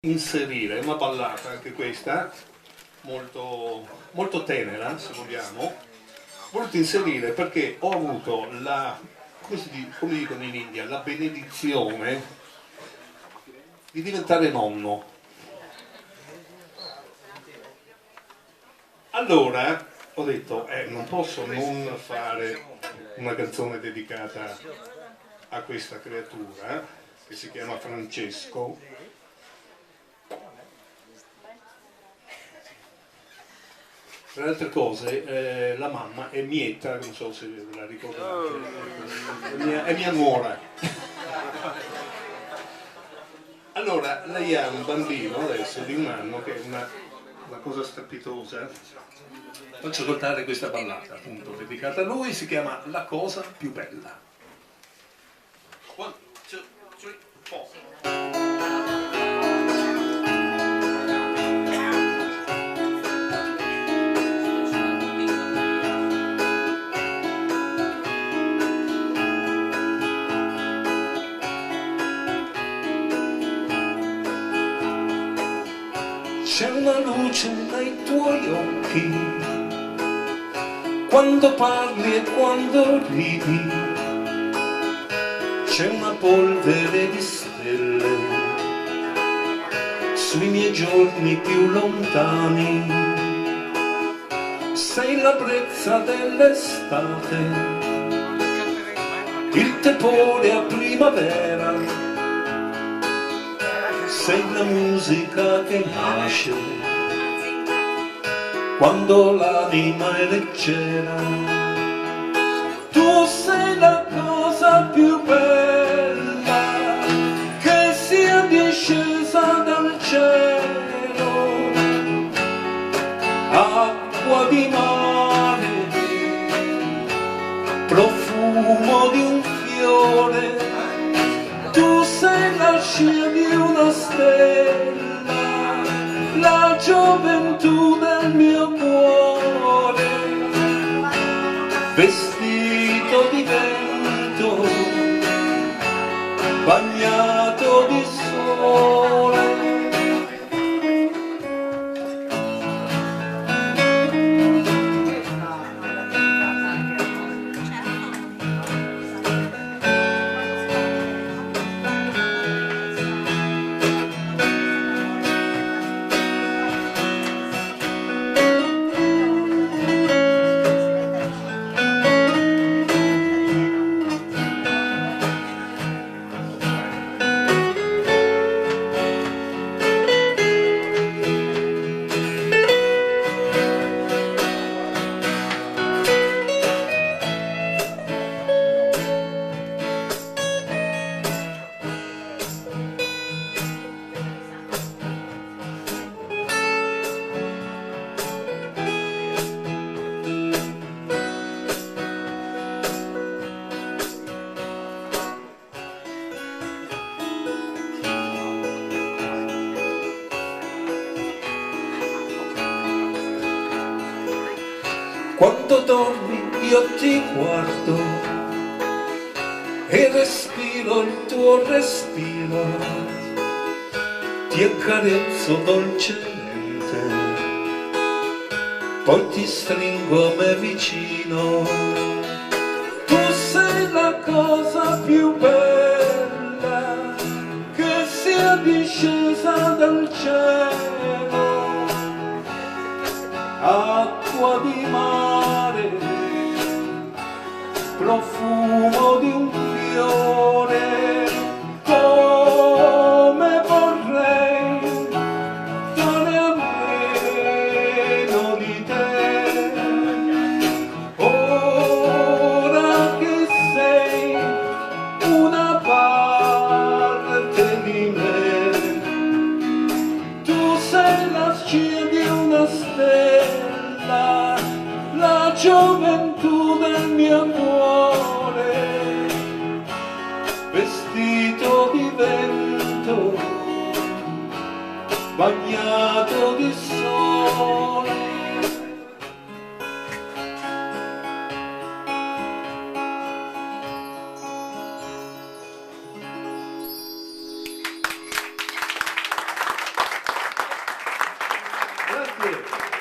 inserire una ballata, anche questa, molto, molto tenera, se vogliamo. Ho voluto inserire perché ho avuto la, come dicono in India, la benedizione di diventare nonno. Allora ho detto, non posso non fare una canzone dedicata a questa creatura che si chiama Francesco. Tra le altre cose, la mamma è Mietta, non so se ve la ricordate, è mia nuora. Allora, lei ha un bambino adesso di 1 anno che è una cosa strepitosa. Faccio ascoltare questa ballata, appunto, dedicata a lui, si chiama La cosa più bella. 1, 2, 3, 4. C'è una luce nei tuoi occhi, quando parli e quando ridi, c'è una polvere di stelle sui miei giorni più lontani. Sei la brezza dell'estate, il tepore a primavera. Sei la musica che nasce quando l'anima è leggera. Tu sei la cosa più bella che sia discesa dal cielo, acqua di mare, profumo di un fiore. Tu sei la scia di una stella, la gioventù del mio cuore, vestito di vento, bagnato di sole. Quando dormi io ti guardo e respiro il tuo respiro, ti accarezzo dolcemente, poi ti stringo a me vicino. Tu sei la cosa più bella che sia discesa dal cielo, acqua di mare, profumo di un fiore. Come vorrei stare a meno di te, ora che sei una parte di me. Tu sei la scia di una stella, la gioventù del mio cuore, vestito di vento, bagnato di sole. Grazie.